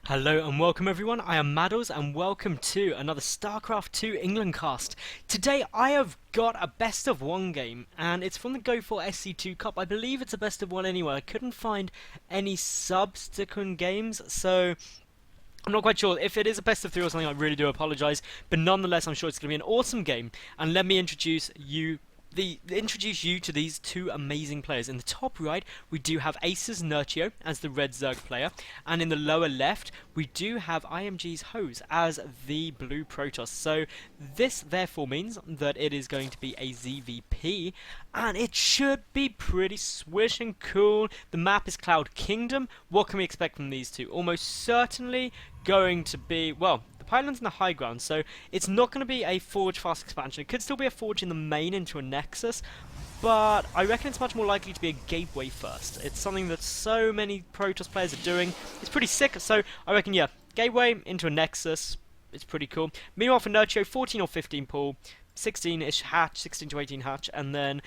Hello and welcome everyone, I am Madals and welcome to another StarCraft 2 England cast. Today I have got a best of one game and it's from the Go for SC2 Cup. I believe it's a best of one anyway. I couldn't find any subsequent games, so I'm not quite sure. If it is a best of three or something, I really do apologise, but nonetheless I'm sure it's going to be an awesome game. And let me introduce you to these two amazing players. In the top right, we do have AcerNerchio as the red Zerg player, and in the lower left, we do have ImgHose as the blue Protoss. So this therefore means that it is going to be a ZVP, and it should be pretty swish and cool. The map is Cloud Kingdom. What can we expect from these two? Almost certainly going to be, well, the pylon's in the high ground, so it's not going to be a Forge fast expansion. It could still be a Forge in the main into a Nexus, but I reckon it's much more likely to be a Gateway first. It's something that so many Protoss players are doing. It's pretty sick, so I reckon, yeah, Gateway into a Nexus. It's pretty cool. Meanwhile for Nerchio, 14 or 15 pool, 16-ish hatch, 16 to 18 hatch, and then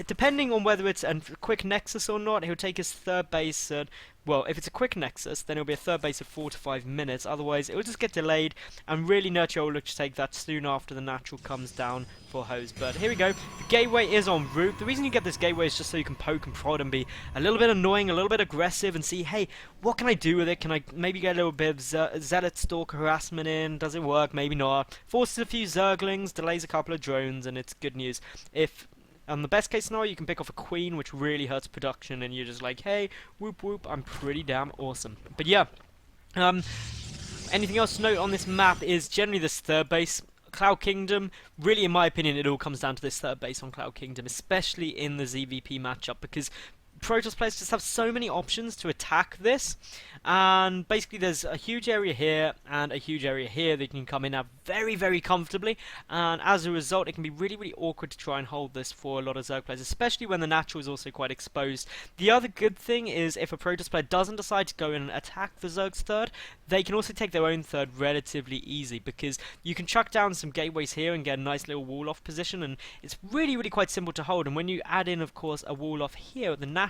depending on whether it's a quick Nexus or not, he'll take his third base at, well, if it's a quick Nexus, then it'll be a third base of 4 to 5 minutes, otherwise it will just get delayed, and really Nerchio will look to take that soon after the natural comes down for Hose. But here we go, the gateway is en route. The reason you get this gateway is just so you can poke and prod and be a little bit annoying, a little bit aggressive, and see, hey, what can I do with it? Can I maybe get a little bit of Zealot Stalker harassment in? Does it work? Maybe not. Forces a few Zerglings, delays a couple of drones, and it's good news. If the best case scenario, you can pick off a queen, which really hurts production, and you're just like, hey, whoop whoop, I'm pretty damn awesome. But yeah, anything else to note on this map is generally this third base. Cloud Kingdom, really in my opinion, it all comes down to this third base on Cloud Kingdom, especially in the ZVP matchup, because Protoss players just have so many options to attack this, and basically there's a huge area here and a huge area here that you can come in at very, very comfortably, and as a result it can be really, really awkward to try and hold this for a lot of Zerg players, especially when the natural is also quite exposed. The other good thing is if a Protoss player doesn't decide to go in and attack the Zerg's third, they can also take their own third relatively easy, because you can chuck down some gateways here and get a nice little wall off position, and it's really, really quite simple to hold. And when you add in, of course, a wall off here at the natural,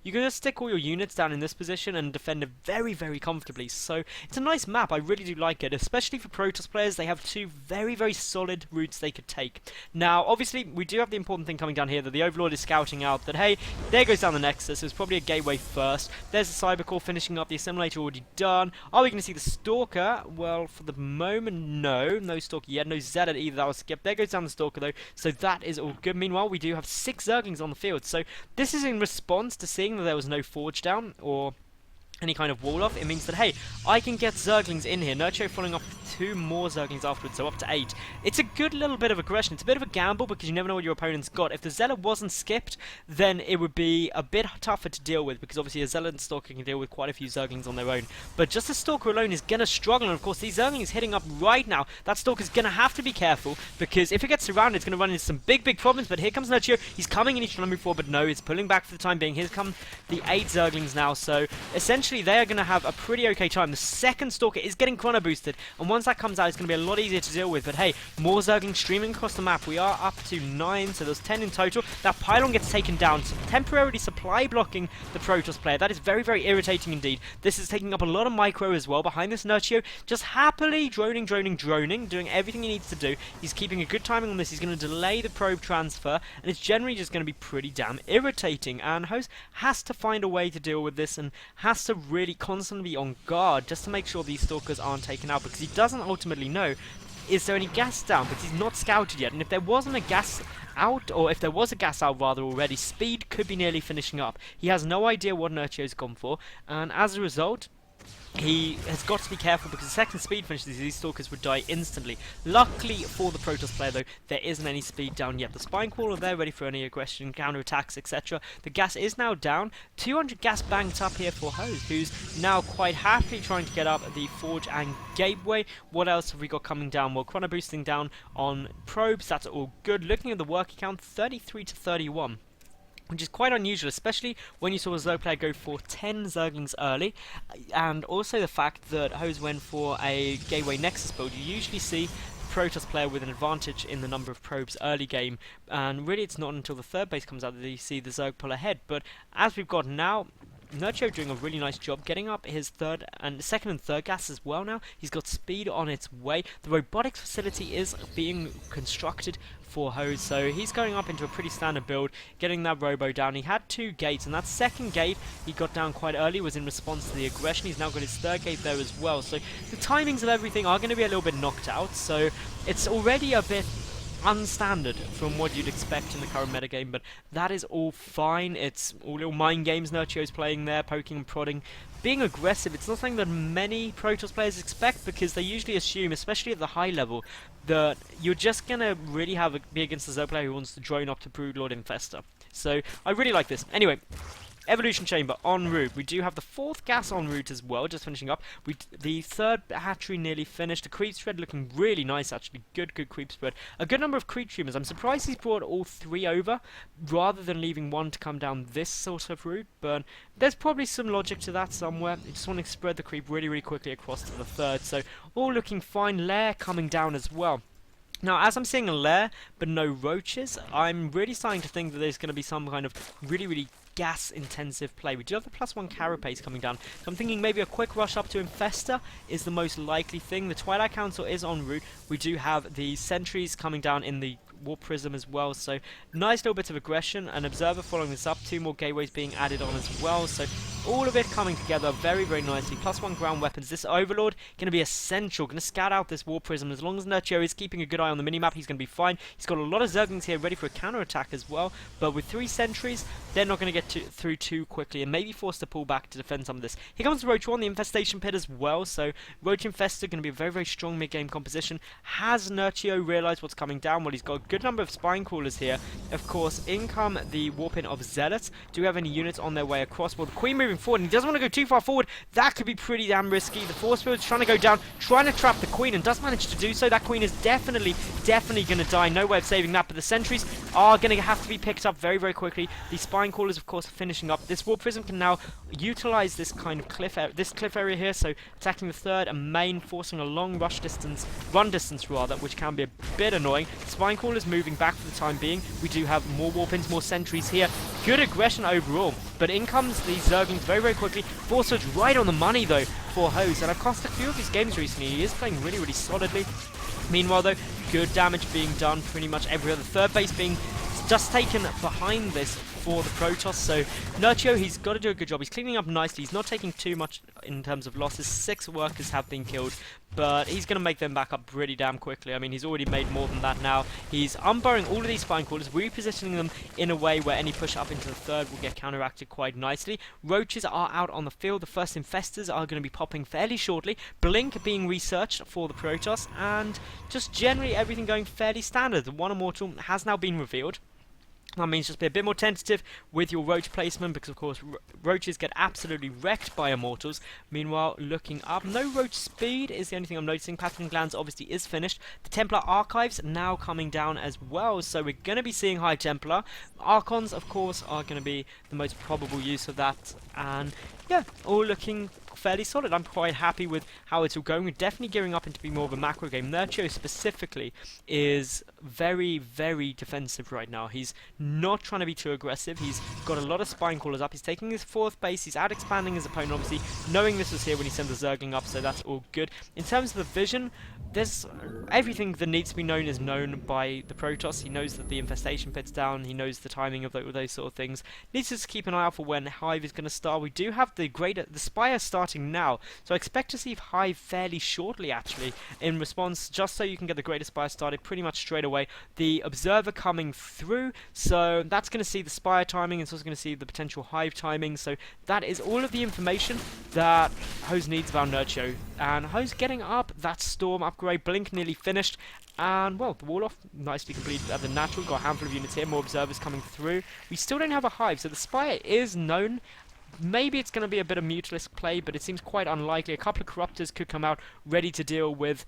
you can just stick all your units down in this position and defend it very, very comfortably. So it's a nice map. I really do like it, especially for Protoss players. They have two very, very solid routes they could take. Now, obviously, we do have the important thing coming down here, that the Overlord is scouting out that, hey, there goes down the Nexus. It's probably a gateway first. There's the Cybercore finishing up, the Assimilator already done. Are we going to see the Stalker? Well, for the moment, no Stalker yet, no Zealot either. That was skipped. There goes down the Stalker though, so that is all good. Meanwhile, we do have 6 Zerglings on the field, so this is in response to seeing that there was no Forge down or any kind of wall off. It means that, hey, I can get Zerglings in here. Nerchio following up with 2 more Zerglings afterwards, so up to 8. It's a good little bit of aggression. It's a bit of a gamble because you never know what your opponent's got. If the Zealot wasn't skipped, then it would be a bit tougher to deal with, because obviously a Zealot and Stalker can deal with quite a few Zerglings on their own. But just the Stalker alone is going to struggle, and of course these Zerglings hitting up right now. That Stalker's going to have to be careful, because if it gets surrounded, it's going to run into some big, big problems. But here comes Nerchio. He's coming and he's trying to move forward, but no, it's pulling back for the time being. Here come the 8 Zerglings now, so essentially they are going to have a pretty okay time. The second Stalker is getting chrono boosted, and once that comes out, it's going to be a lot easier to deal with. But hey, more Zerglings streaming across the map. We are up to 9, so there's 10 in total. That pylon gets taken down, temporarily supply blocking the Protoss player. That is very, very irritating indeed. This is taking up a lot of micro as well. Behind this, Nerchio just happily droning, doing everything he needs to do. He's keeping a good timing on this. He's going to delay the probe transfer, and it's generally just going to be pretty damn irritating. And Hose has to find a way to deal with this, and has to really constantly be on guard just to make sure these Stalkers aren't taken out, because he doesn't ultimately know, is there any gas down, because he's not scouted yet. And if there wasn't a gas out, or if there was a gas out rather already, speed could be nearly finishing up. He has no idea what Nerchio's gone for, and as a result, he has got to be careful, because the second speed finishes, these Stalkers would die instantly. Luckily for the Protoss player though, there isn't any speed down yet. The Spine Crawler there ready for any aggression, counter-attacks, etc. The gas is now down. 200 gas banked up here for Hose, who's now quite happily trying to get up the Forge and Gateway. What else have we got coming down? Well, chrono boosting down on probes, that's all good. Looking at the work count, 33 to 31. Which is quite unusual, especially when you saw a Zerg player go for 10 Zerglings early, and also the fact that Hose went for a Gateway Nexus build. You usually see Protoss player with an advantage in the number of probes early game, and really it's not until the third base comes out that you see the Zerg pull ahead. But as we've got now, Nerchio doing a really nice job getting up his second and third gas as well now. He's got speed on its way. The robotics facility is being constructed for Hose, so he's going up into a pretty standard build, getting that robo down. He had 2 gates, and that second gate he got down quite early was in response to the aggression. He's now got his third gate there as well, so the timings of everything are going to be a little bit knocked out, so it's already a bit unstandard from what you'd expect in the current metagame, but that is all fine. It's all little mind games Nerchio's playing there, poking and prodding, being aggressive. It's not something that many Protoss players expect, because they usually assume, especially at the high level, that you're just gonna really be against a Zerg player who wants to drone up to Broodlord Infestor. So I really like this. Anyway, Evolution Chamber en route. We do have the 4th gas en route as well, just finishing up. The 3rd hatchery nearly finished. The creep spread looking really nice, actually. Good creep spread. A good number of creep tumors. I'm surprised he's brought all 3 over, rather than leaving 1 to come down this sort of route, but there's probably some logic to that somewhere. You just want to spread the creep really quickly across to the 3rd, so all looking fine. Lair coming down as well. Now, as I'm seeing a lair, but no roaches, I'm really starting to think that there's going to be some kind of really gas-intensive play. We do have the +1 carapace coming down, so I'm thinking maybe a quick rush up to Infestor is the most likely thing. The Twilight Council is en route. We do have the sentries coming down in the Warp Prism as well, so nice little bit of aggression. An Observer following this up, 2 more gateways being added on as well, so all of it coming together very nicely. +1 ground weapons. This Overlord going to be essential, going to scout out this Warp Prism. As long as Nerchio is keeping a good eye on the minimap, he's going to be fine. He's got a lot of Zerglings here ready for a counter-attack as well, but with 3 sentries, they're not going to get through too quickly, and maybe forced to pull back to defend some of this. Here comes Roach 1, the Infestation Pit as well, so Roach Infestor going to be a very strong mid-game composition. Has Nerchio realised what's coming down? Well, he's got a good number of Spine Crawlers here. Of course, in come the Warping of Zealots. Do we have any units on their way across? Well, the Queen moving forward, and he doesn't want to go too far forward. That could be pretty damn risky. The Force Field's trying to go down, trying to trap the Queen, and does manage to do so. That Queen is definitely going to die. No way of saving that, but the sentries are going to have to be picked up very quickly. The Spine Crawlers, of course, finishing up. This Warp Prism can now utilize this kind of cliff area here, so attacking the 3rd and main, forcing a long run distance rather, which can be a bit annoying. Spine Crawlers moving back for the time being. We do have more Warpins, more sentries here. Good aggression overall, but in comes the Zerglings very quickly. Force Surge right on the money though for Hose, and I've cost a few of his games recently. He is playing really solidly. Meanwhile though, good damage being done. Pretty much every other 3rd base being just taken behind this for the Protoss, so Nerchio, he's got to do a good job. He's cleaning up nicely. He's not taking too much in terms of losses. 6 workers have been killed, but he's going to make them back up pretty damn quickly. I mean, he's already made more than that now. He's unburring all of these Spine Crawlers, repositioning them in a way where any push up into the 3rd will get counteracted quite nicely. Roaches are out on the field. The first Infestors are going to be popping fairly shortly. Blink being researched for the Protoss, and just generally everything going fairly standard. The 1 Immortal has now been revealed. That means just be a bit more tentative with your Roach placement, because of course Roaches get absolutely wrecked by Immortals. Meanwhile, looking up, no Roach speed is the only thing I'm noticing. Pathogen Glands obviously is finished. The Templar Archives now coming down as well, so we're going to be seeing High Templar. Archons, of course, are going to be the most probable use of that, and yeah, all looking fairly solid. I'm quite happy with how it's all going. We're definitely gearing up into be more of a macro game. Nerchio specifically is very defensive right now. He's not trying to be too aggressive. He's got a lot of Spine Crawlers up. He's taking his 4th base. He's out expanding his opponent, obviously, knowing this was here when he sent the Zergling up, so that's all good. In terms of the vision, there's everything that needs to be known is known by the Protoss. He knows that the Infestation Pit's down. He knows the timing of those sort of things. Needs to just keep an eye out for when Hive is going to start. We do have the Spire starting now, so I expect to see Hive fairly shortly, actually, in response, just so you can get the Greater Spire started pretty much straight away. The Observer coming through, so that's going to see the Spire timing, and it's also going to see the potential Hive timing, so that is all of the information that Hose needs about Nerchio. And Hose getting up that Storm upgrade, Blink nearly finished, and well, the wall off nicely completed at the natural. Got a handful of units here, more Observers coming through. We still don't have a Hive, so the Spire is known. Maybe it's going to be a bit of Mutalisk play, but it seems quite unlikely. A couple of Corruptors could come out ready to deal with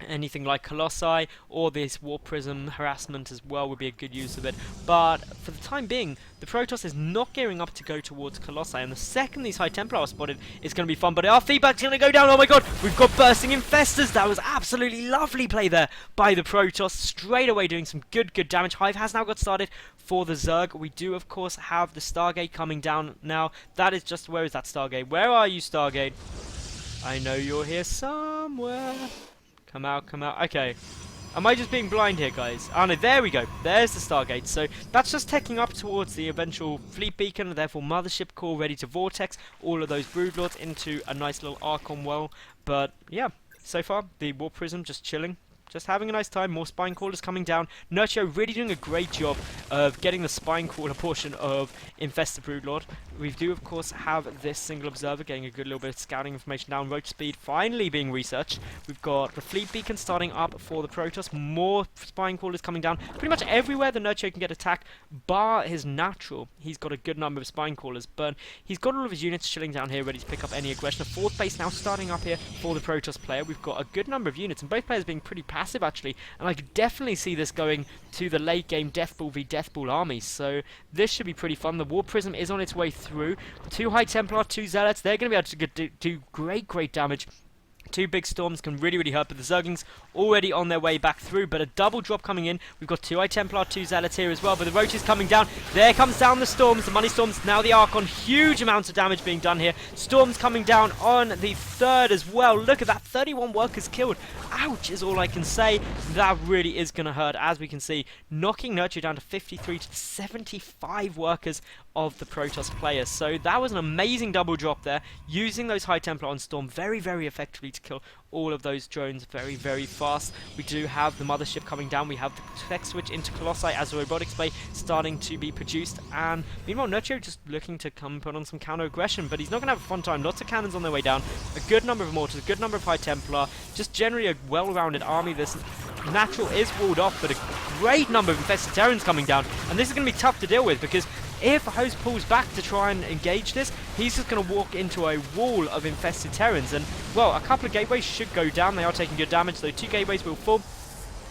anything like Colossi or this Warp Prism harassment as well would be a good use of it. But for the time being, the Protoss is not gearing up to go towards Colossi, and the second these High Templar are spotted, it's going to be fun. But our feedback's going to go down. Oh my god, we've got Bursting Infestors. That was absolutely lovely play there by the Protoss, straight away doing some good damage. Hive has now got started for the Zerg. We do, of course, have the Stargate coming down now. That is just, where is that Stargate? Where are you, Stargate? I know you're here somewhere. Come out, come out. Okay. Am I just being blind here, guys? Oh no, there we go. There's the Stargate. So that's just taking up towards the eventual fleet beacon, therefore mothership core ready to vortex all of those broodlords into a nice little Archon well. But yeah, so far the Warp Prism just chilling. Just having a nice time. More Spine Crawlers coming down. Nerchio really doing a great job of getting the Spine Crawler portion of Infested Broodlord. We do, of course, have this single observer getting a good little bit of scouting information down. Roach speed finally being researched. We've got the Fleet Beacon starting up for the Protoss. More Spine Crawlers coming down. Pretty much everywhere the Nerchio can get attacked, bar his natural. He's got a good number of Spine Crawlers, but he's got all of his units chilling down here, ready to pick up any aggression. A fourth base now starting up here for the Protoss player. We've got a good number of units, and both players being pretty passive, actually. And I could definitely see this going to the late game Deathball v Deathball armies. So this should be pretty fun. The War Prism is on its way through. 2 High Templar, 2 Zealots. They're going to be able to do great damage. 2 big storms can really hurt, but the Zerglings already on their way back through. But a double drop coming in. We've got 2 High Templar, 2 Zealots here as well. But the Roaches coming down. There comes down the Storms, the Money Storms, now the Archon. Huge amounts of damage being done here. Storms coming down on the third as well. Look at that, 31 workers killed. Ouch is all I can say. That really is going to hurt, as we can see. Knocking Nerchio down to 53 to 75 workers of the Protoss players. So that was an amazing double drop there, using those High Templar on Storm very effectively to kill all of those drones very fast. We do have the mothership coming down. We have the tech switch into Colossi as the robotics bay starting to be produced, and meanwhile Nerchio just looking to come put on some counter aggression, but he's not going to have a fun time. Lots of cannons on their way down, a good number of mortars, a good number of High Templar, just generally a well-rounded army. This natural is walled off, but a great number of infested Terrans coming down, and this is going to be tough to deal with, because if Hose pulls back to try and engage this, he's just going to walk into a wall of infested Terrans, and, well, a couple of gateways should go down. They are taking good damage, so 2 gateways will fall.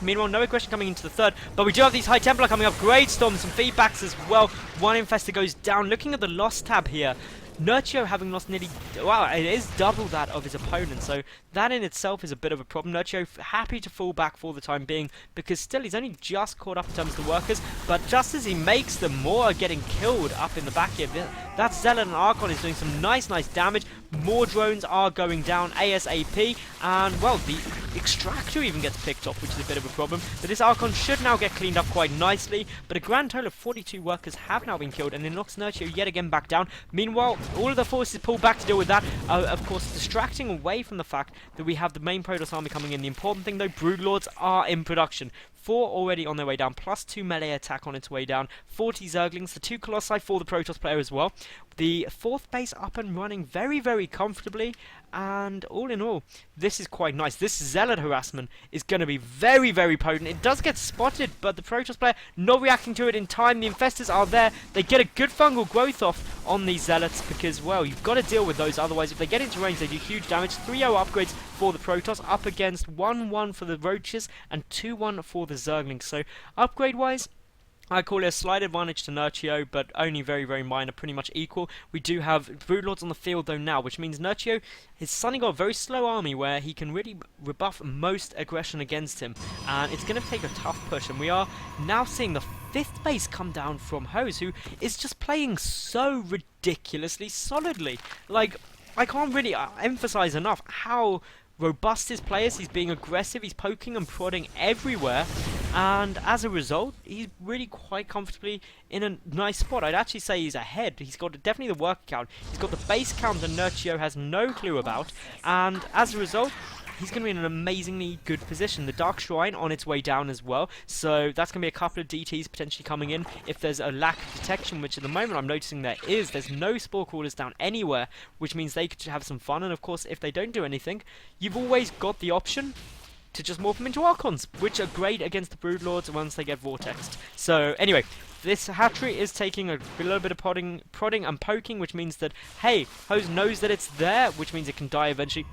Meanwhile, no aggression coming into the third, but we do have these High Templar coming up. Great storms, some feedbacks as well. 1 infested goes down. Looking at the loss tab here, Nerchio having lost nearly, wow, it is double that of his opponent, so that in itself is a bit of a problem. Nerchio happy to fall back for the time being, because still he's only just caught up in terms of the workers, but just as he makes them, more are getting killed up in the back here. That Zealot and Archon is doing some nice damage. More drones are going down ASAP, and, well, the Extractor even gets picked off, which is a bit of a problem. But this Archon should now get cleaned up quite nicely, but a grand total of 42 workers have now been killed, and it knocks Nerchio yet again back down. Meanwhile, all of the forces pull back to deal with that, of course distracting away from the fact that we have the main Protoss army coming in. The important thing though, Broodlords are in production. 4 already on their way down, plus 2 melee attack on its way down. 40 Zerglings, the 2 Colossi for the Protoss player as well. The 4th base up and running very comfortably, and all in all, this is quite nice. This Zealot harassment is going to be very potent. It does get spotted, but the Protoss player not reacting to it in time. The Infestors are there. They get a good fungal growth off on these Zealots because, well, you've got to deal with those. Otherwise, if they get into range, they do huge damage. 3-0 upgrades for the Protoss up against 1-1 for the Roaches and 2-1 for the Zerglings. So, upgrade-wise, I call it a slight advantage to Nerchio, but only very minor, pretty much equal. We do have Broodlords on the field though now, which means Nerchio has suddenly got a very slow army where he can really rebuff most aggression against him, and it's going to take a tough push. And we are now seeing the 5th base come down from Hose, who is just playing so ridiculously solidly. Like, I can't really emphasize enough how robust his play is. He's being aggressive, he's poking and prodding everywhere, and as a result, he's really quite comfortably in a nice spot. I'd actually say he's ahead. He's got definitely the work count, he's got the base count that Nerchio has no clue about, and as a result, he's going to be in an amazingly good position. The Dark Shrine on its way down as well, so that's going to be a couple of DTs potentially coming in if there's a lack of detection, which at the moment I'm noticing there is. There's no Spore Crawlers down anywhere, which means they could have some fun, and of course if they don't do anything, you've always got the option to just morph them into Archons, which are great against the Broodlords once they get vortexed. So anyway, this hatchery is taking a little bit of prodding and poking, which means that, hey, Hose knows that it's there, which means it can die eventually.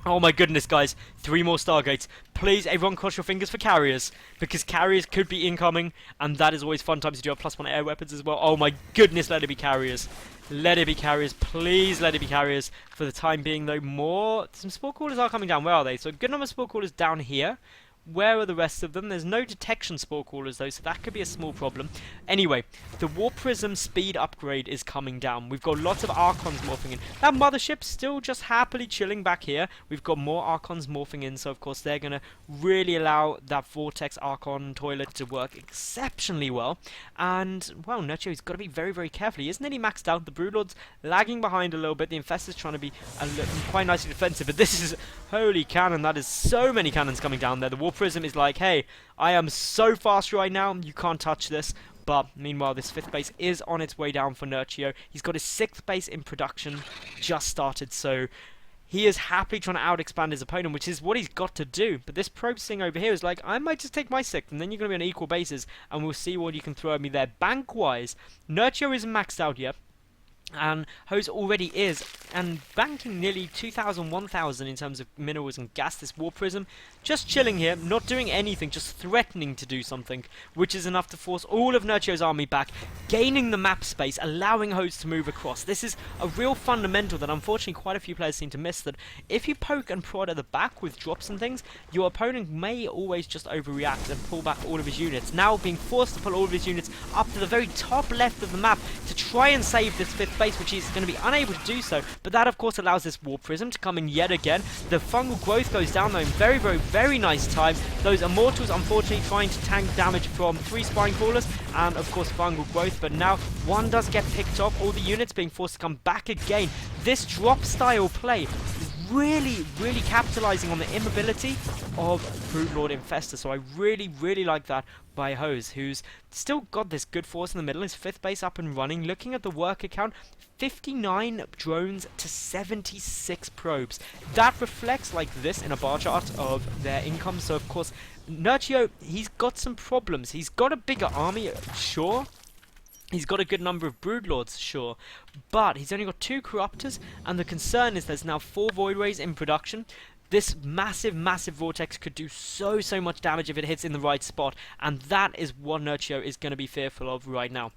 Oh my goodness, guys. 3 more Stargates. Please, everyone cross your fingers for carriers, because carriers could be incoming, and that is always fun times to do have +1 air weapons as well. Oh my goodness, let it be carriers. Let it be carriers. Please let it be carriers. For the time being, though, some sport callers are coming down. Where are they? So a good number of sport callers down here. Where are the rest of them? There's no detection spore callers though, so that could be a small problem. Anyway, the Warp Prism speed upgrade is coming down. We've got lots of Archons morphing in. That mothership still just happily chilling back here. We've got more Archons morphing in, so of course they're going to really allow that Vortex Archon toilet to work exceptionally well. And, well, Nerchio's got to be very, very careful. He is nearly maxed out. The Broodlord's lagging behind a little bit. The Infestor's trying to be quite nicely defensive, but this is... Holy cannon, that is so many cannons coming down there. The Warp Prism is like, hey, I am so fast right now, you can't touch this. But meanwhile, this 5th base is on its way down for Nerchio. He's got his 6th base in production, just started, so he is happily trying to out-expand his opponent, which is what he's got to do. But this probe thing over here is like, I might just take my 6th, and then you're going to be on equal bases, and we'll see what you can throw at me there. Bank-wise, Nerchio isn't maxed out yet. And Hose already is, and banking nearly 2,000, 1,000 in terms of minerals and gas. This Warp Prism just chilling here, not doing anything, just threatening to do something, which is enough to force all of Nerchio's army back, gaining the map space, allowing Hose to move across. This is a real fundamental that unfortunately quite a few players seem to miss, that if you poke and prod at the back with drops and things, your opponent may always just overreact and pull back all of his units. Now being forced to pull all of his units up to the very top left of the map to try and save this 5th base, which he's going to be unable to do so, but that of course allows this Warp Prism to come in yet again. The fungal growth goes down though in very, very, very nice time. Those Immortals unfortunately trying to tank damage from 3 Spine Crawlers and of course fungal growth, but now one does get picked off, all the units being forced to come back again. This drop style play is really, really capitalizing on the immobility of Broodlord Infestor, so I really, really like that by Hose, who's still got this good force in the middle, his 5th base up and running. Looking at the worker count, 59 drones to 76 probes. That reflects like this in a bar chart of their income, so of course Nerchio, he's got some problems. He's got a bigger army, sure. He's got a good number of Broodlords, sure, but he's only got 2 Corruptors, and the concern is there's now 4 Voidways in production. This massive, massive Vortex could do so, so much damage if it hits in the right spot, and that is what Nerchio is going to be fearful of right now.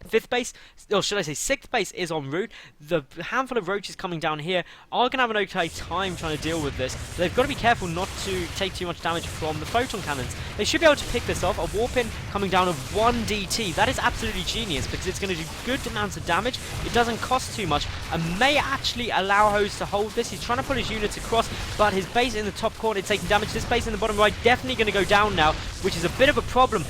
5th base, or should I say 6th base, is en route. The handful of roaches coming down here are going to have an okay time trying to deal with this. They've got to be careful not to take too much damage from the photon cannons. They should be able to pick this off. A warp in coming down of 1 DT. That is absolutely genius because it's going to do good amounts of damage. It doesn't cost too much and may actually allow Hose to hold this. He's trying to pull his units across, but his base in the top corner is taking damage. This base in the bottom right definitely going to go down now, which is a bit of a problem.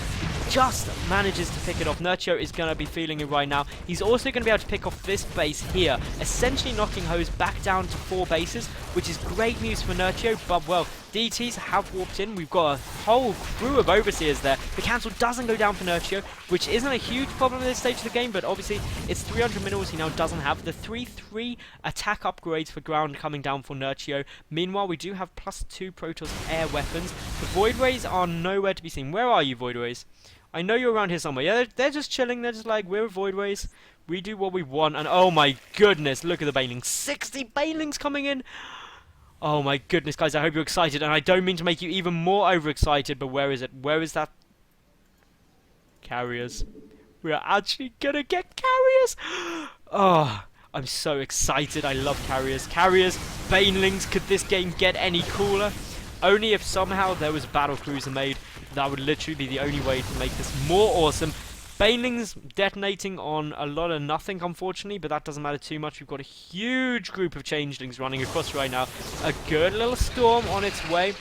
Just manages to pick it off. Nerchio is going to be feeling it right now. He's also going to be able to pick off this base here, essentially knocking Hose back down to 4 bases, which is great news for Nerchio, but well, DTs have warped in. We've got a whole crew of Overseers there. The cancel doesn't go down for Nerchio, which isn't a huge problem at this stage of the game, but obviously it's 300 minerals he now doesn't have. The 3-3 attack upgrades for ground coming down for Nerchio. Meanwhile, we do have +2 Protoss air weapons. The Void Rays are nowhere to be seen. Where are you, Void Rays? I know you're around here somewhere. Yeah, they're just chilling. They're just like, we're Void Rays. We do what we want. And oh my goodness, look at the Banelings. 60 Banelings coming in. Oh my goodness, guys, I hope you're excited. And I don't mean to make you even more overexcited, but where is it? Where is that? Carriers. We are actually gonna get carriers. Oh, I'm so excited. I love carriers. Carriers, Banelings. Could this game get any cooler? Only if somehow there was a battle cruiser made. That would literally be the only way to make this more awesome. Banelings detonating on a lot of nothing, unfortunately, but that doesn't matter too much. We've got a huge group of changelings running across right now. A good little storm on its way.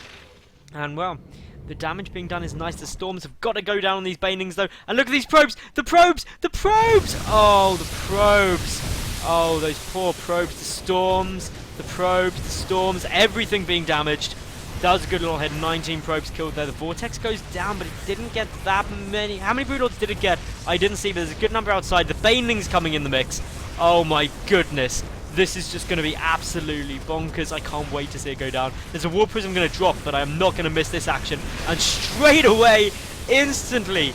And, well, the damage being done is nice. The storms have got to go down on these Banelings, though. And look at these probes! The probes! The probes! Oh, the probes! Oh, those poor probes. The storms, the probes, the storms, everything being damaged. That was a good little hit. 19 probes killed there. The Vortex goes down, but it didn't get that many. How many Broodlords did it get? I didn't see, but there's a good number outside. The Banelings coming in the mix. Oh my goodness. This is just going to be absolutely bonkers. I can't wait to see it go down. There's a Warp Prism going to drop, but I am not going to miss this action. And straight away, instantly,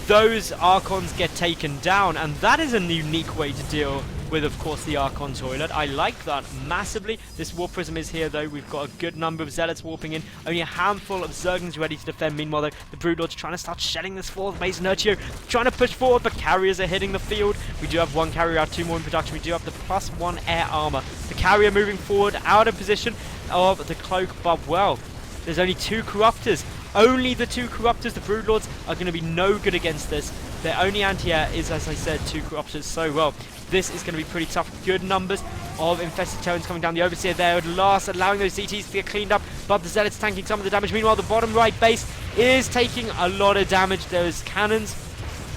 those Archons get taken down. And that is a unique way to deal with, of course, the Archon Toilet. I like that massively. This Warp Prism is here, though. We've got a good number of Zealots warping in. Only a handful of Zerglings ready to defend. Meanwhile, though, the Broodlord's trying to start shelling this fourth base. AcerNerchio trying to push forward, but carriers are hitting the field. We do have one carrier out, 2 more in production. We do have the +1 air armor. The carrier moving forward, out of position of the cloak, but well, there's only 2 Corruptors. Only the 2 Corruptors. The Broodlords are going to be no good against this. Their only anti-air is, as I said, 2 Corruptors. So, well, this is going to be pretty tough. Good numbers of Infested Terrans coming down the Overseer there at last, allowing those CTs to get cleaned up, but the Zealots tanking some of the damage. Meanwhile, the bottom right base is taking a lot of damage. There's cannons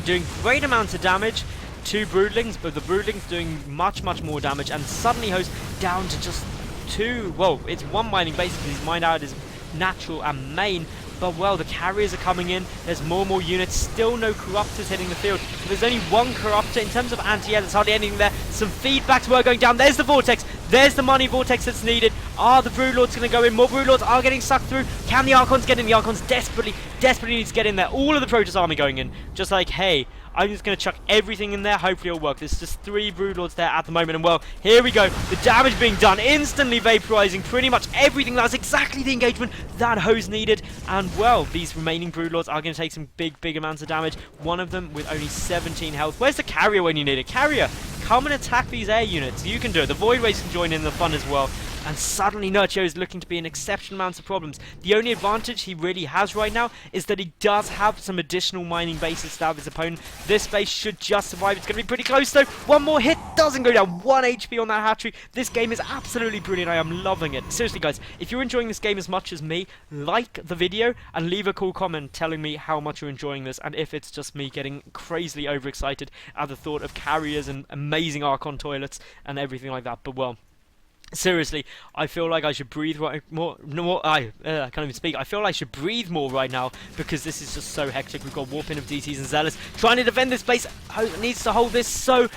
doing great amounts of damage to Broodlings, but the Broodlings doing much, much more damage, and suddenly Host down to just 2. Well, it's 1 mining base because he's mined out his natural and main. But, well, the carriers are coming in. There's more and more units. Still no Corruptors hitting the field. So there's only 1 Corruptor. In terms of anti-air, there's hardly anything there. Some feedbacks were going down. There's the Vortex. There's the money Vortex that's needed. Are the Broodlords going to go in? More Broodlords are getting sucked through. Can the Archons get in? The Archons desperately need to get in there. All of the Protoss army going in. Just like, hey, I'm just going to chuck everything in there. Hopefully it'll work. There's just 3 Broodlords there at the moment. And, well, here we go. The damage being done. Instantly vaporizing pretty much everything. That's exactly the engagement that Hose needed. And, well, these remaining Broodlords are going to take some big amounts of damage. One of them with only 17 health. Where's the carrier when you need it? Carrier, come and attack these air units. You can do it. The Void Waves can join in the fun as well. And suddenly AcerNerchio is looking to be an exceptional amount of problems. The only advantage he really has right now is that he does have some additional mining bases to have his opponent. This base should just survive. It's going to be pretty close though. 1 more hit doesn't go down. 1 HP on that hatchery. This game is absolutely brilliant. I am loving it. Seriously guys, if you're enjoying this game as much as me, like the video and leave a cool comment telling me how much you're enjoying this, and if it's just me getting crazily overexcited at the thought of carriers and amazing Archon toilets and everything like that. But well, seriously, I feel like I should breathe more. I can't even speak. I feel like I should breathe more right now because this is just so hectic. We've got warping of DTs and Zealots trying to defend this base. Host needs to hold this so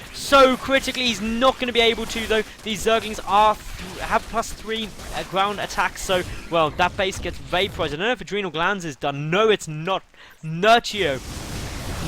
critically. He's not going to be able to though. These Zerglings have +3 ground attacks. So well, that base gets vaporized. I don't know if Adrenal Glands is done. No, it's not. AcerNerchio,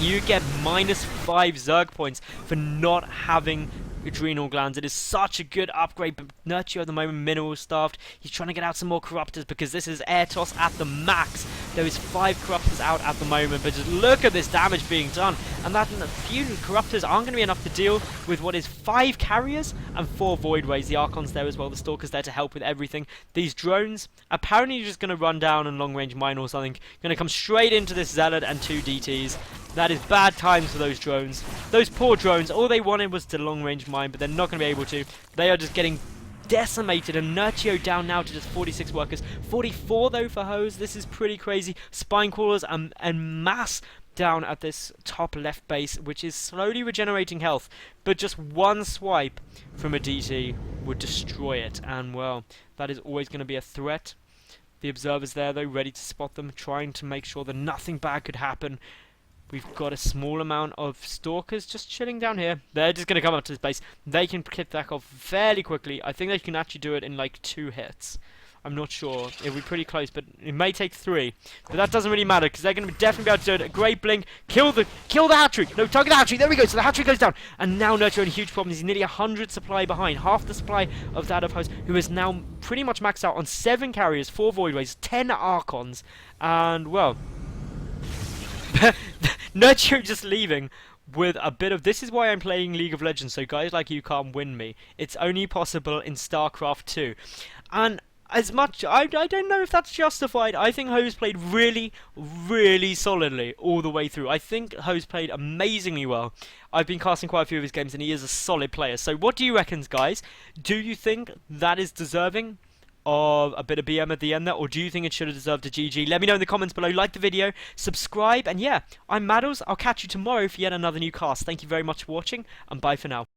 you get -5 Zerg points for not having Adrenal Glands. It is such a good upgrade, but AcerNerchio at the moment mineral starved. He's trying to get out some more Corruptors because this is air toss at the max. There is 5 Corruptors out at the moment, but just look at this damage being done. And that few Corruptors aren't going to be enough to deal with what is 5 carriers and 4 Void Waves. The Archon's there as well, the Stalker's there to help with everything. These drones, apparently you're just going to run down and long range mine or something. Going to come straight into this Zealot and 2 DTs. That is bad times for those drones. Those poor drones, all they wanted was to long range mine, but they're not going to be able to. They are just getting decimated, and AcerNerchio down now to just 46 workers. 44 though for Hose. This is pretty crazy. Spine crawlers and mass down at this top left base, which is slowly regenerating health, but just 1 swipe from a DT would destroy it, and well, that is always going to be a threat. The observers there though, ready to spot them, trying to make sure that nothing bad could happen. We've got a small amount of Stalkers just chilling down here. They're just going to come up to this base. They can clip that off fairly quickly. I think they can actually do it in like 2 hits. I'm not sure. It'll be pretty close, but it may take 3. But that doesn't really matter because they're going to definitely be able to do it. A great blink. Kill the hatchery. No, target the hatchery. There we go. So the hatchery goes down. And now AcerNerchio in huge problems. He's nearly 100 supply behind. Half the supply of that of Host, who is now pretty much maxed out on 7 carriers, 4 Void Waves, 10 Archons. And, well, AcerNerchio just leaving with a bit of... This is why I'm playing League of Legends, so guys like you can't win me. It's only possible in StarCraft 2. And as much... I don't know if that's justified. I think Hose played really solidly all the way through. I think Hose played amazingly well. I've been casting quite a few of his games and he is a solid player. So what do you reckon, guys? Do you think that is deserving of a bit of BM at the end there, or do you think it should have deserved a GG? Let me know in the comments below. Like the video, subscribe, and yeah, I'm Madals. I'll catch you tomorrow for yet another new cast. Thank you very much for watching, and bye for now.